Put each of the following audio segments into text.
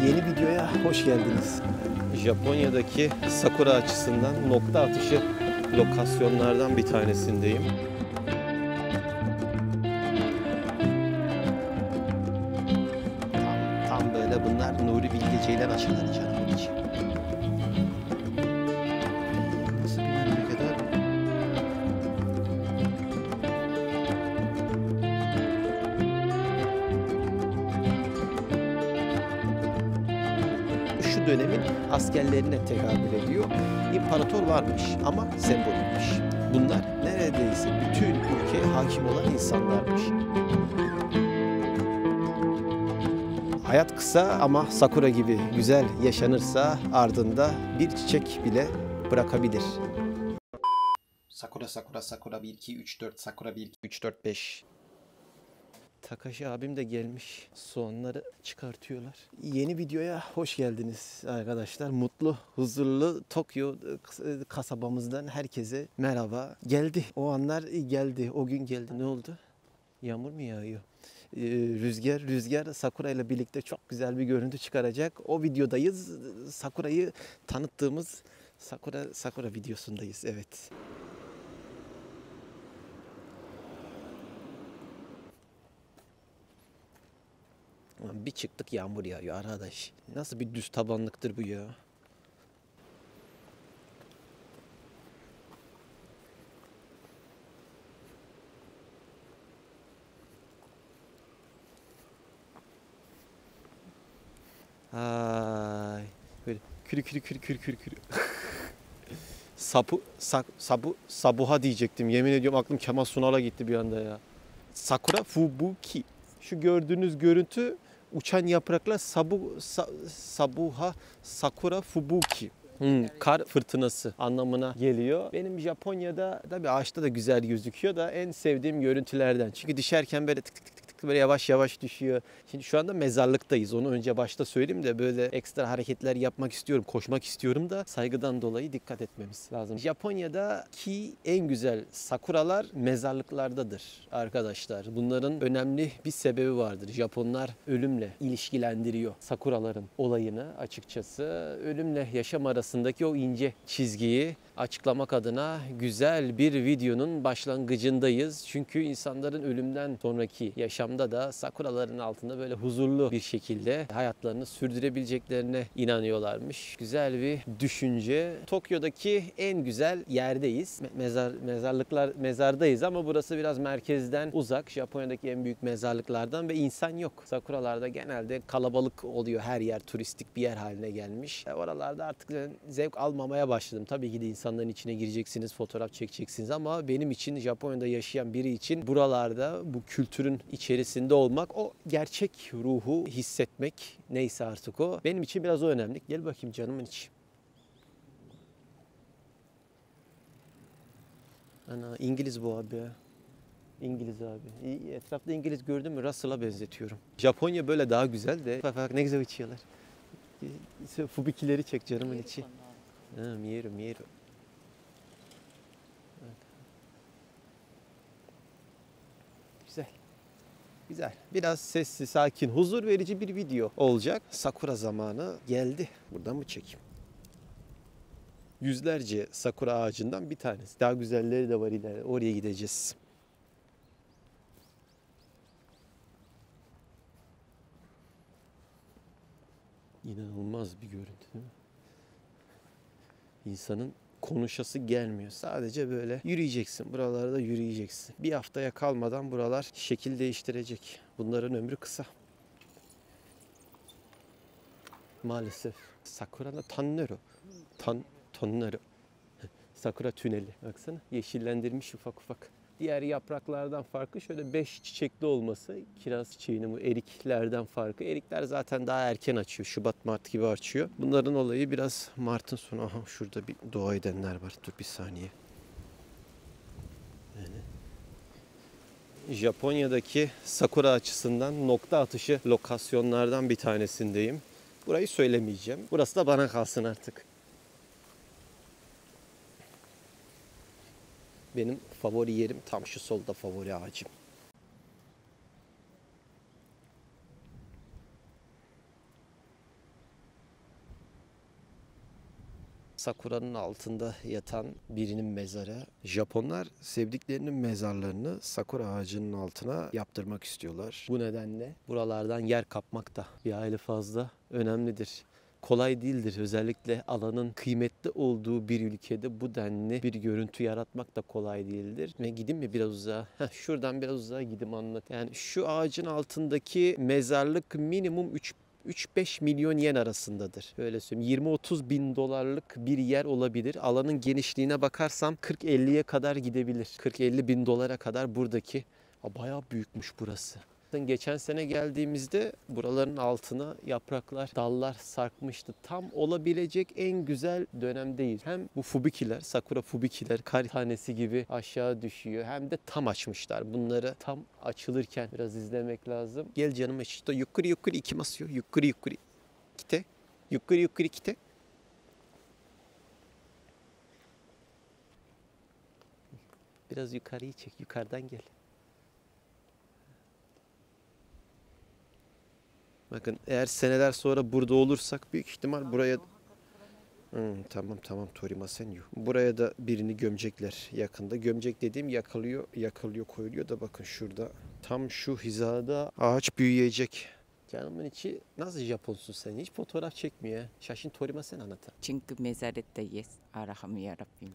Yeni videoya hoş geldiniz. Japonya'daki sakura açısından nokta atışı lokasyonlardan bir tanesindeyim. Tam böyle bunlar Nuri Bilge Ceylan aşıları canımın içi. Nasıl bir memleket abi? Şu dönemin askerlerine tekabül ediyor. İmparator varmış ama sembolikmiş. Bunlar neredeyse bütün ülkeye hakim olan insanlarmış. Hayat kısa ama sakura gibi güzel yaşanırsa ardında bir çiçek bile bırakabilir. Sakura sakura sakura 1 2 3 4 sakura 1 2 3 4 5. Takashi abim de gelmiş. Soğanları çıkartıyorlar. Yeni videoya hoş geldiniz arkadaşlar. Mutlu, huzurlu Tokyo kasabamızdan herkese merhaba. Geldi. O anlar geldi. O gün geldi. Ne oldu? Yağmur mu yağıyor? Rüzgar Sakura ile birlikte çok güzel bir görüntü çıkaracak. O videodayız. Sakura'yı tanıttığımız Sakura videosundayız. Evet. Bir çıktık yağmur yağıyor arkadaş. Nasıl bir düz tabanlıktır bu ya? Ay, böyle kürü. Sabuha diyecektim. Yemin ediyorum aklım Kemal Sunal'a gitti bir anda ya. Sakura Fubuki. Şu gördüğünüz görüntü uçan yapraklar Sabuha Sakura Fubuki. Kar fırtınası anlamına geliyor. Benim Japonya'da tabii ağaçta da güzel gözüküyor da en sevdiğim görüntülerden. Çünkü düşerken böyle tık böyle yavaş yavaş düşüyor. Şimdi şu anda mezarlıktayız. Onu önce başta söyleyeyim de böyle ekstra hareketler yapmak istiyorum, koşmak istiyorum da saygıdan dolayı dikkat etmemiz lazım. Japonya'daki en güzel sakuralar mezarlıklardadır arkadaşlar. Bunların önemli bir sebebi vardır. Japonlar ölümle ilişkilendiriyor sakuraların olayını açıkçası. Ölümle yaşam arasındaki o ince çizgiyi açıklamak adına güzel bir videonun başlangıcındayız. Çünkü insanların ölümden sonraki yaşamda da sakuraların altında böyle huzurlu bir şekilde hayatlarını sürdürebileceklerine inanıyorlarmış. Güzel bir düşünce. Tokyo'daki en güzel yerdeyiz. Mezardayız ama burası biraz merkezden uzak. Japonya'daki en büyük mezarlıklardan ve insan yok. Sakuralarda genelde kalabalık oluyor. Her yer turistik bir yer haline gelmiş. Oralarda artık zevk almamaya başladım. Tabii ki de insanların içine gireceksiniz, fotoğraf çekeceksiniz ama benim için, Japonya'da yaşayan biri için buralarda bu kültürün içerisinde olmak, o gerçek ruhu hissetmek, neyse artık o. Benim için biraz o önemli. Gel bakayım canımın içi. Ana İngiliz bu abi ya. İngiliz abi. Etrafta İngiliz gördüm mü Russell'a benzetiyorum. Japonya böyle daha güzel de. Bak ne güzel uçuyorlar. Fubikileri çek canımın içi. Mieru. Güzel. Biraz sessiz, sakin, huzur verici bir video olacak. Sakura zamanı geldi. Buradan mı çekeyim? Yüzlerce sakura ağacından bir tanesi. Daha güzelleri de var ileride. Oraya gideceğiz. İnanılmaz bir görüntü değil mi? İnsanın konuşası gelmiyor. Sadece böyle yürüyeceksin. Buralarda yürüyeceksin. Bir haftaya kalmadan buralar şekil değiştirecek. Bunların ömrü kısa. Maalesef. Sakura'da Tonnero. Tonnero. Sakura tüneli. Baksana yeşillendirmiş ufak. Diğer yapraklardan farkı şöyle 5 çiçekli olması. Kiraz çiçeğinin bu eriklerden farkı. Erikler zaten daha erken açıyor. Şubat, Mart gibi açıyor. Bunların olayı biraz Mart'ın sonu. Aha şurada bir dua edenler var. Dur bir saniye. Yani Japonya'daki sakura açısından nokta atışı lokasyonlardan bir tanesindeyim. Burayı söylemeyeceğim. Burası da bana kalsın artık. Benim favori yerim tam şu solda, favori ağacım. Sakuranın altında yatan birinin mezarı. Japonlar sevdiklerinin mezarlarını sakura ağacının altına yaptırmak istiyorlar. Bu nedenle buralardan yer kapmak da bir hayli fazla önemlidir. Kolay değildir. Özellikle alanın kıymetli olduğu bir ülkede bu denli bir görüntü yaratmak da kolay değildir. Ve gideyim mi biraz uzağa? Şuradan biraz uzağa gideyim anlat. Yani şu ağacın altındaki mezarlık minimum 3-5 milyon yen arasındadır. Öyle söyleyeyim. 20-30 bin dolarlık bir yer olabilir. Alanın genişliğine bakarsam 40-50'ye kadar gidebilir. 40-50 bin dolara kadar buradaki. Bayağı büyükmüş burası. Geçen sene geldiğimizde buraların altına yapraklar, dallar sarkmıştı. Tam olabilecek en güzel dönemdeyiz. Hem bu fubikiler, sakura fubikiler kar tanesi gibi aşağı düşüyor. Hem de tam açmışlar. Bunları tam açılırken biraz izlemek lazım. Gel canım işte yukarı yukarı ikimasıyor. Yukarı yukarı kite. Yukarı yukarı kite. Biraz yukarıyı çek. Yukarıdan gel. Bakın eğer seneler sonra burada olursak büyük ihtimal buraya... Tamam Torimasen yok. Buraya da birini gömecekler yakında. Gömecek dediğim yakılıyor koyuluyor da bakın şurada. Tam şu hizada ağaç büyüyecek. Canımın içi nasıl Japonsun sen? Hiç fotoğraf çekmiyor. Şaşın Torimasen anata. Çünkü mezarettayız. Allah'ım yarabbim.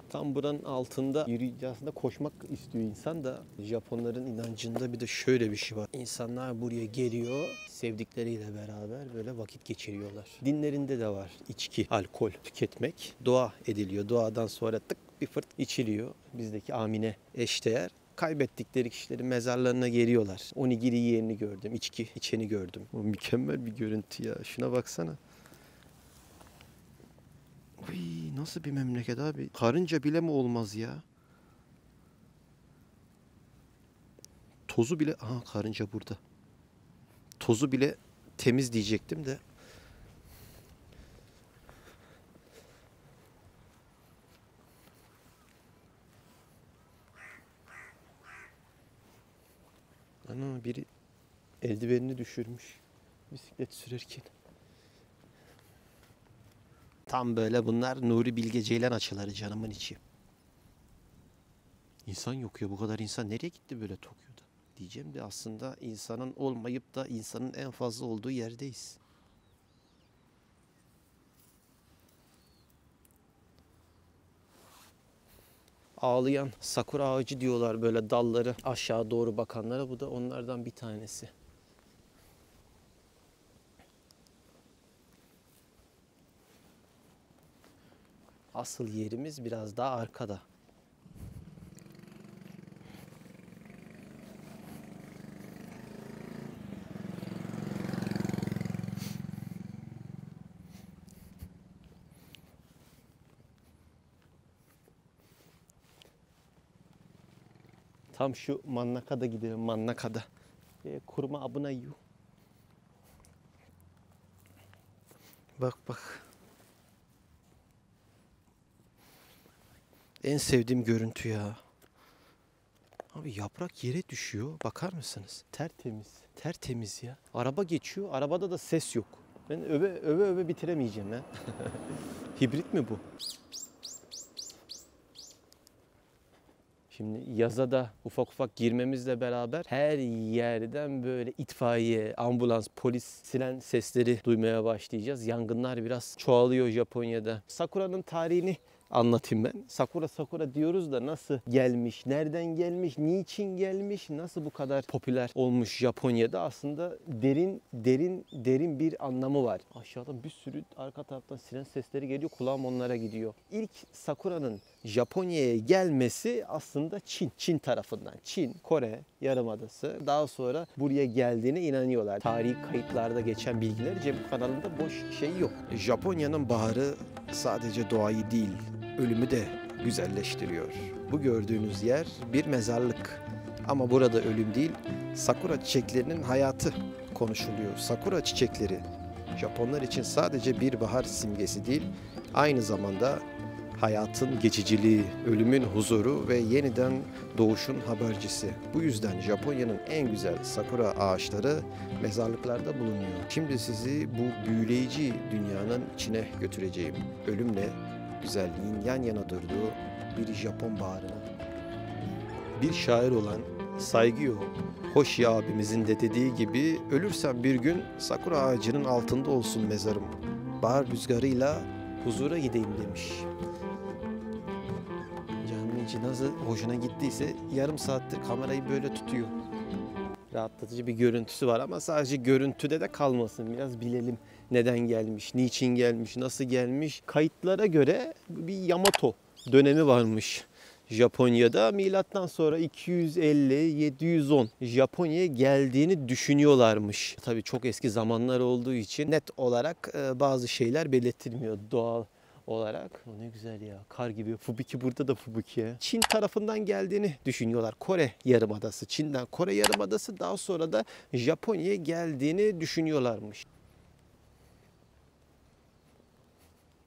Tam buranın altında yürüyünce aslında koşmak istiyor insan da Japonların inancında bir de şöyle bir şey var. İnsanlar buraya geliyor, sevdikleriyle beraber böyle vakit geçiriyorlar. Dinlerinde de var içki, alkol tüketmek. Dua ediliyor. Duadan sonra tık bir fırt içiliyor. Bizdeki amine eşdeğer. Kaybettikleri kişilerin mezarlarına geliyorlar. Onigiri yiyenini gördüm, içki içeni gördüm. O mükemmel bir görüntü ya. Şuna baksana. Uy, nasıl bir memleket abi? Karınca bile mi olmaz ya? Tozu bile... Aha karınca burada. Tozu bile temiz diyecektim de. Ana biri eldivenini düşürmüş. Bisiklet sürerken. Tam böyle bunlar Nuri Bilge Ceylan açıları canımın içi. İnsan yok ya bu kadar insan nereye gitti böyle Tokyo'da? Diyeceğim de aslında insanın olmayıp da insanın en fazla olduğu yerdeyiz. Ağlayan sakura ağacı diyorlar böyle dalları aşağı doğru bakanlara. Bu da onlardan bir tanesi. Asıl yerimiz biraz daha arkada. Tam şu Mannaka'da gidelim. Mannaka'da. Kuruma abına yiyor. Bak. En sevdiğim görüntü ya. Abi yaprak yere düşüyor. Bakar mısınız? Tertemiz. Tertemiz ya. Araba geçiyor. Arabada da ses yok. Ben öve bitiremeyeceğim ya. Hibrit mi bu? Şimdi yaza da ufak girmemizle beraber her yerden böyle itfaiye, ambulans, polis, siren sesleri duymaya başlayacağız. Yangınlar biraz çoğalıyor Japonya'da. Sakura'nın tarihini anlatayım ben. Sakura diyoruz da nasıl gelmiş, nereden gelmiş, niçin gelmiş, nasıl bu kadar popüler olmuş Japonya'da aslında derin bir anlamı var. Aşağıdan bir sürü arka taraftan siren sesleri geliyor, kulağım onlara gidiyor. İlk Sakura'nın Japonya'ya gelmesi aslında Çin tarafından. Çin, Kore Yarımadası. Daha sonra buraya geldiğine inanıyorlar. Tarihi kayıtlarda geçen bilgiler Cem kanalında boş şey yok. Japonya'nın baharı sadece doğayı değil, ölümü de güzelleştiriyor. Bu gördüğünüz yer bir mezarlık. Ama burada ölüm değil, sakura çiçeklerinin hayatı konuşuluyor. Sakura çiçekleri Japonlar için sadece bir bahar simgesi değil, aynı zamanda Hayatın geçiciliği, ölümün huzuru ve yeniden doğuşun habercisi. Bu yüzden Japonya'nın en güzel sakura ağaçları mezarlıklarda bulunuyor. Şimdi sizi bu büyüleyici dünyanın içine götüreceğim. Ölümle güzelliğin yan yana durduğu bir Japon baharına. Bir şair olan Saigyo Hoshi abimizin de dediği gibi ölürsem bir gün sakura ağacının altında olsun mezarım. Bahar rüzgarıyla huzura gideyim demiş. Canımın içi nasıl hoşuna gittiyse yarım saattir kamerayı böyle tutuyor. Rahatlatıcı bir görüntüsü var ama sadece görüntüde de kalmasın. Biraz bilelim neden gelmiş, niçin gelmiş, nasıl gelmiş. Kayıtlara göre bir Yamato dönemi varmış. Japonya'da milattan sonra 250-710 Japonya'ya geldiğini düşünüyorlarmış. Tabii çok eski zamanlar olduğu için net olarak bazı şeyler belirtilmiyor doğal olarak. O ne güzel ya. Kar gibi. Fubuki burada da Fubuki ya. Çin tarafından geldiğini düşünüyorlar. Kore Yarımadası. Çin'den Kore Yarımadası, daha sonra da Japonya'ya geldiğini düşünüyorlarmış.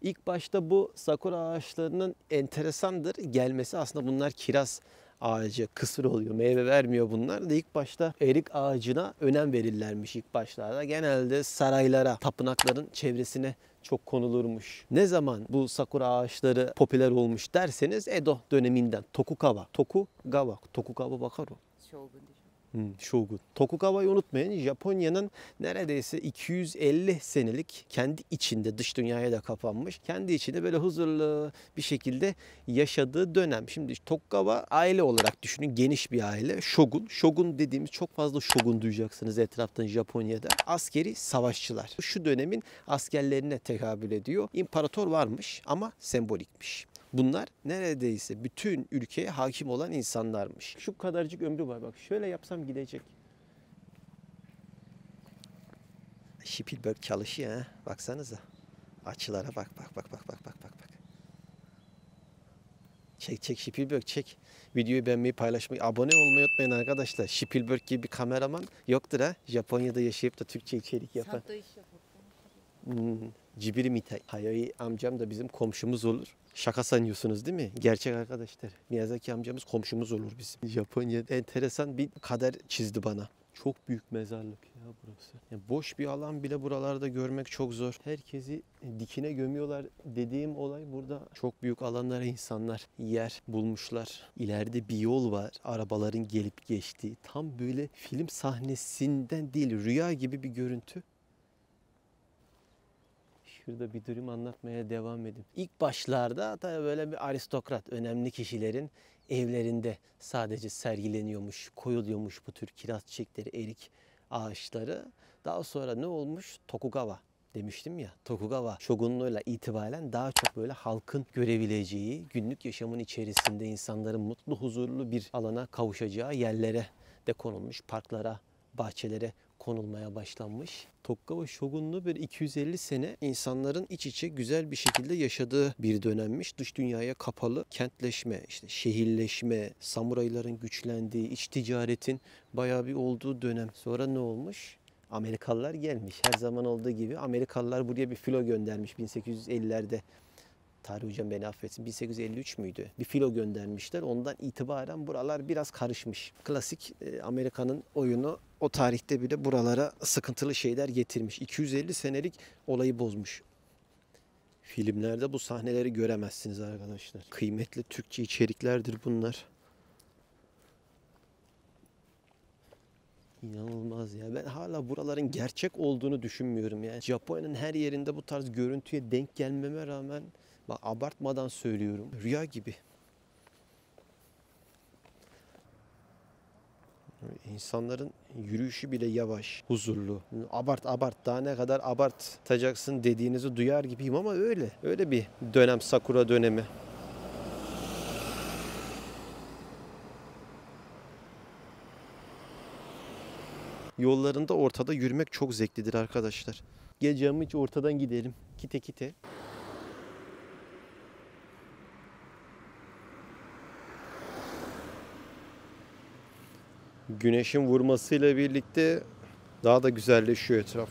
İlk başta bu sakura ağaçlarının enteresandır gelmesi. Aslında bunlar kiraz ağacı, kısır oluyor. Meyve vermiyor bunlar da. İlk başta erik ağacına önem verirlermiş ilk başlarda. Genelde saraylara, tapınakların çevresine çok konulurmuş. Ne zaman bu sakura ağaçları popüler olmuş derseniz Edo döneminden. Tokugawa bakar o. Shogun. Tokugawa'yı unutmayın. Japonya'nın neredeyse 250 senelik kendi içinde, dış dünyaya da kapanmış, kendi içinde böyle huzurlu bir şekilde yaşadığı dönem. Şimdi Tokugawa aile olarak düşünün, geniş bir aile. Shogun. Shogun dediğimiz, çok fazla shogun duyacaksınız etraftan Japonya'da. Askeri savaşçılar. Şu dönemin askerlerine tekabül ediyor. İmparator varmış ama sembolikmiş. Bunlar neredeyse bütün ülkeye hakim olan insanlarmış. Şu kadarcık ömrü var, bak şöyle yapsam gidecek. Spielberg çalışıyor ha. Baksanıza. Açılara bak. Çek Spielberg çek. Videoyu beğenmeyi, paylaşmayı, abone olmayı unutmayın arkadaşlar. Spielberg gibi bir kameraman yoktur ha. Japonya'da yaşayıp da Türkçe içerik yapan. Cibiri Mitai. Hayai amcam da bizim komşumuz olur. Şaka sanıyorsunuz değil mi? Gerçek arkadaşlar. Miyazaki amcamız komşumuz olur bizim. Japonya'da enteresan bir kader çizdi bana. Çok büyük mezarlık ya burası. Yani boş bir alan bile buralarda görmek çok zor. Herkesi dikine gömüyorlar dediğim olay burada. Çok büyük alanlara insanlar yer bulmuşlar. İleride bir yol var. Arabaların gelip geçtiği. Tam böyle film sahnesinden değil, rüya gibi bir görüntü. Şurada bir durum anlatmaya devam edeyim. İlk başlarda tabii böyle bir aristokrat, önemli kişilerin evlerinde sadece sergileniyormuş, koyuluyormuş bu tür kiraz çiçekleri, erik ağaçları. Daha sonra ne olmuş? Tokugawa demiştim ya. Tokugawa şogunluğuyla itibaren daha çok böyle halkın görebileceği, günlük yaşamın içerisinde insanların mutlu, huzurlu bir alana kavuşacağı yerlere de konulmuş. Parklara, bahçelere konulmaya başlanmış. Tokugawa şogunluğu böyle 250 sene insanların iç içe güzel bir şekilde yaşadığı bir dönemmiş. Dış dünyaya kapalı, kentleşme, işte şehirleşme, samurayların güçlendiği, iç ticaretin bayağı bir olduğu dönem. Sonra ne olmuş? Amerikalılar gelmiş. Her zaman olduğu gibi Amerikalılar buraya bir filo göndermiş 1850'lerde. Tarih hocam beni affetsin. 1853 müydü? Bir filo göndermişler. Ondan itibaren buralar biraz karışmış. Klasik Amerika'nın oyunu o tarihte bile buralara sıkıntılı şeyler getirmiş. 250 senelik olayı bozmuş. Filmlerde bu sahneleri göremezsiniz arkadaşlar. Kıymetli Türkçe içeriklerdir bunlar. İnanılmaz ya. Ben hala buraların gerçek olduğunu düşünmüyorum yani. Japonya'nın her yerinde bu tarz görüntüye denk gelmeme rağmen, bak abartmadan söylüyorum, rüya gibi. İnsanların yürüyüşü bile yavaş, huzurlu. Abart daha ne kadar abartacaksın dediğinizi duyar gibiyim ama öyle. Öyle bir dönem, sakura dönemi. Yollarında ortada yürümek çok zevklidir arkadaşlar. Gel canım hiç ortadan gidelim. Kite. Güneşin vurmasıyla birlikte daha da güzelleşiyor etraf.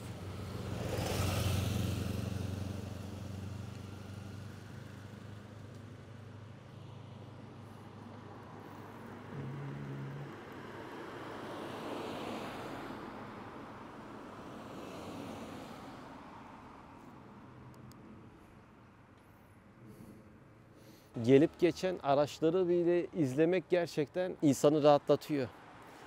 Gelip geçen araçları bile izlemek gerçekten insanı rahatlatıyor.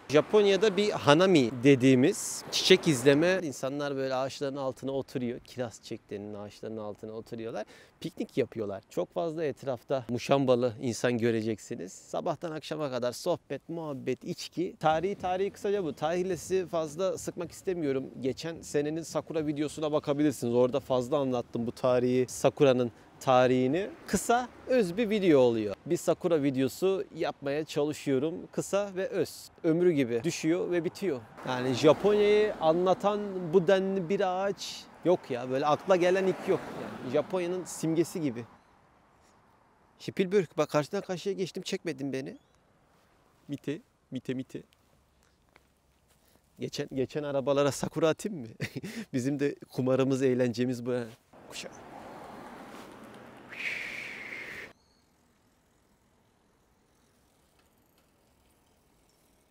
Japonya'da bir hanami dediğimiz çiçek izleme, insanlar böyle ağaçların altına oturuyor. Kiraz çiçeklerinin ağaçlarının altına oturuyorlar. Piknik yapıyorlar. Çok fazla etrafta muşambalı insan göreceksiniz. Sabahtan akşama kadar sohbet, muhabbet, içki. Tarihi kısaca bu. Tarihle sizi fazla sıkmak istemiyorum. Geçen senenin Sakura videosuna bakabilirsiniz. Orada fazla anlattım bu tarihi, Sakura'nın tarihini. Kısa, öz bir video oluyor. Bir Sakura videosu yapmaya çalışıyorum. Kısa ve öz. Ömrü gibi düşüyor ve bitiyor. Yani Japonya'yı anlatan bu denli bir ağaç yok ya. Böyle akla gelen ilk yok. Yani Japonya'nın simgesi gibi. Spielberg, bak karşıdan karşıya geçtim, çekmedin beni. Mite. Geçen arabalara Sakura atayım mı? Bizim de kumarımız, eğlencemiz bu. Kuşa.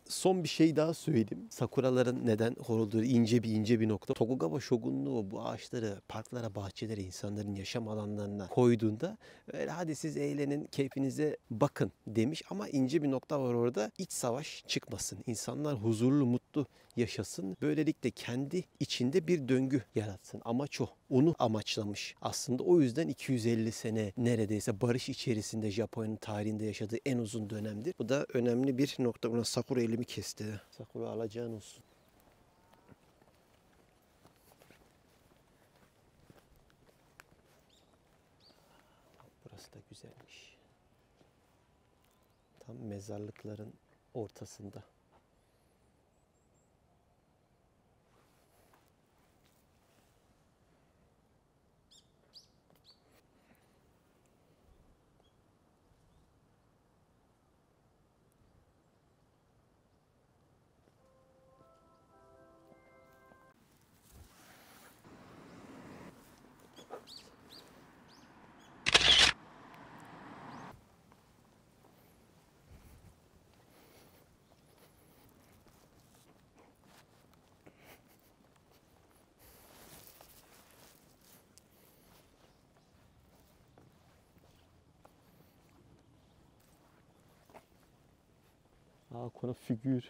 Son bir şey daha söyleyeyim. Sakuraların neden horulduğu ince bir nokta. Tokugawa Shogunluğu bu ağaçları parklara, bahçelere, insanların yaşam alanlarına koyduğunda öyle hadi siz eğlenin, keyfinize bakın demiş. Ama ince bir nokta var orada. İç savaş çıkmasın. İnsanlar huzurlu, mutlu yaşasın. Böylelikle kendi içinde bir döngü yaratsın. Amaç o. Onu amaçlamış. Aslında o yüzden 250 sene neredeyse barış içerisinde Japonya'nın tarihinde yaşadığı en uzun dönemdir. Bu da önemli bir nokta. Buna Sakura elimi kesti. Sakura alacağın olsun. Burası da güzelmiş. Tam mezarlıkların ortasında. Konu figür.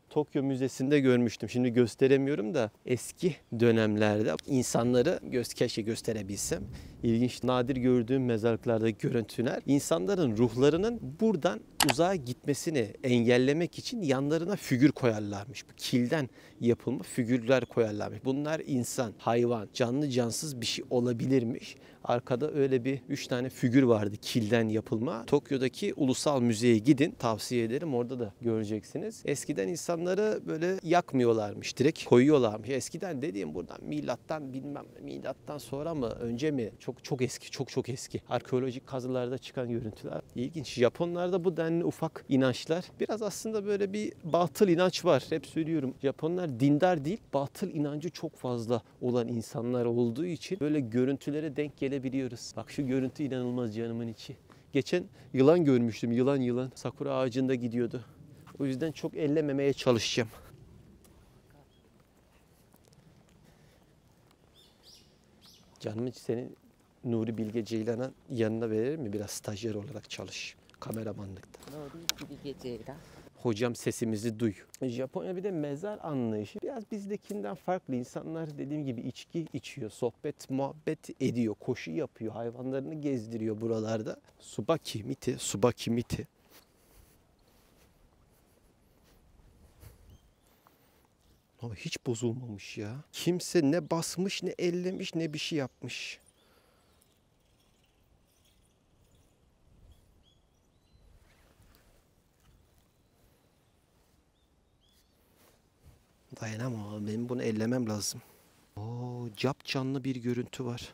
Tokyo Müzesi'nde görmüştüm. Şimdi gösteremiyorum da eski dönemlerde insanları keşke gösterebilsem. İlginç, nadir gördüğüm mezarlıklardaki görüntüler insanların ruhlarının buradan uzağa gitmesini engellemek için yanlarına figür koyarlarmış. Bu kilden yapılma figürler koyarlarmış. Bunlar insan, hayvan, canlı cansız bir şey olabilirmiş. Arkada öyle bir 3 tane figür vardı kilden yapılma. Tokyo'daki Ulusal Müze'ye gidin. Tavsiye ederim. Orada da göreceksiniz. Eskiden insanları böyle yakmıyorlarmış. Direkt koyuyorlarmış. Eskiden dediğim buradan milattan bilmem milattan sonra mı önce mi? Çok eski. Çok eski. Arkeolojik kazılarda çıkan görüntüler. İlginç. Japonlarda bu denli ufak inançlar. Biraz aslında böyle bir batıl inanç var. Hep söylüyorum. Japonlar dindar değil, batıl inancı çok fazla olan insanlar olduğu için böyle görüntülere denk gelebiliyoruz. Bak şu görüntü inanılmaz canımın içi. Geçen yılan görmüştüm. Yılan. Sakura ağacında gidiyordu. O yüzden çok ellememeye çalışacağım. Canımın içi senin Nuri Bilge Ceylan'a yanına verir mi? Biraz stajyer olarak çalış. Kameramanlıkta. Nuri Bilge Ceylan. Hocam sesimizi duy. Japonya bir de mezar anlayışı biraz bizdekinden farklı. İnsanlar dediğim gibi içki içiyor, sohbet, muhabbet ediyor, koşu yapıyor, hayvanlarını gezdiriyor buralarda. Tsubaki mite. Ama hiç bozulmamış ya. Kimse ne basmış, ne ellemiş, ne bir şey yapmış. Dayanamam. Benim bunu ellemem lazım. Oo, cap canlı bir görüntü var.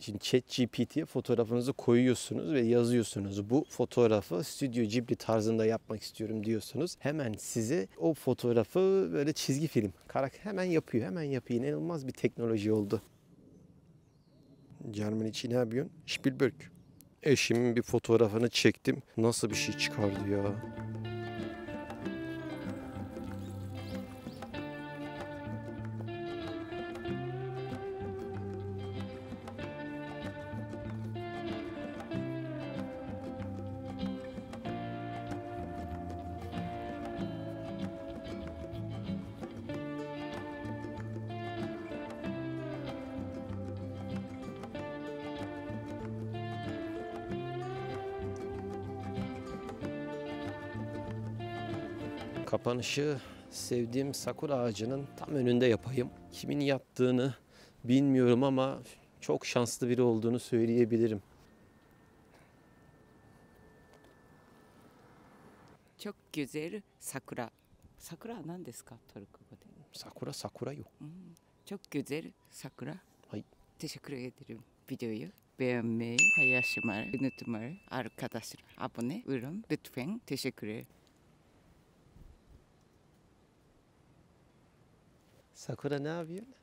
için ChatGPT'ye fotoğrafınızı koyuyorsunuz ve yazıyorsunuz. Bu fotoğrafı Stüdyo Ghibli tarzında yapmak istiyorum diyorsunuz. Hemen size o fotoğrafı böyle çizgi film hemen yapıyor. Hemen yapıyor. İnanılmaz bir teknoloji oldu. Canımın içi ne yapıyorsun? Spielberg. Eşimin bir fotoğrafını çektim. Nasıl bir şey çıkardı ya? Kapanışı sevdiğim sakura ağacının tam önünde yapayım. Kimin yaptığını bilmiyorum ama çok şanslı biri olduğunu söyleyebilirim. Çok güzel sakura. Sakura 何ですか? Torukugo de. Sakura yok. Çok güzel sakura. Hay. Teşekkür ederim videoyu beğenmeyi, paylaşmayı unutmayın arkadaşlar. Abone olun lütfen. Teşekkür ederim. Sakura ne yapıyorsun?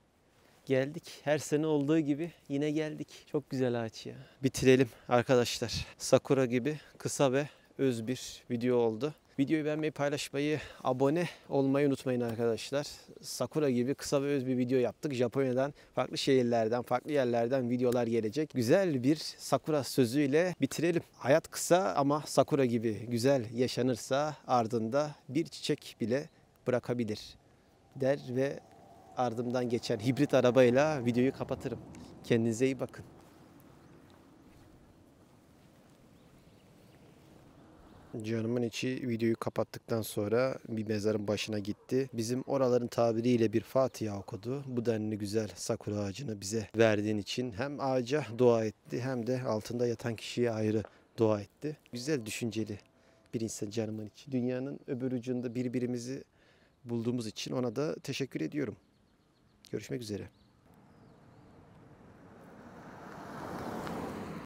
Geldik. Her sene olduğu gibi yine geldik. Çok güzel ağaç ya. Bitirelim arkadaşlar. Sakura gibi kısa ve öz bir video oldu. Videoyu beğenmeyi, paylaşmayı, abone olmayı unutmayın arkadaşlar. Sakura gibi kısa ve öz bir video yaptık. Japonya'dan, farklı şehirlerden, farklı yerlerden videolar gelecek. Güzel bir sakura sözüyle bitirelim. Hayat kısa ama sakura gibi güzel yaşanırsa ardında bir çiçek bile bırakabilir der ve ardımdan geçen hibrit arabayla videoyu kapatırım. Kendinize iyi bakın. Canımın içi videoyu kapattıktan sonra bir mezarın başına gitti. Bizim oraların tabiriyle bir Fatiha okudu. Bu denli güzel sakura ağacını bize verdiğin için hem ağaca dua etti hem de altında yatan kişiye ayrı dua etti. Güzel düşünceli bir insan canımın içi. Dünyanın öbür ucunda birbirimizi bulduğumuz için ona da teşekkür ediyorum. Görüşmek üzere.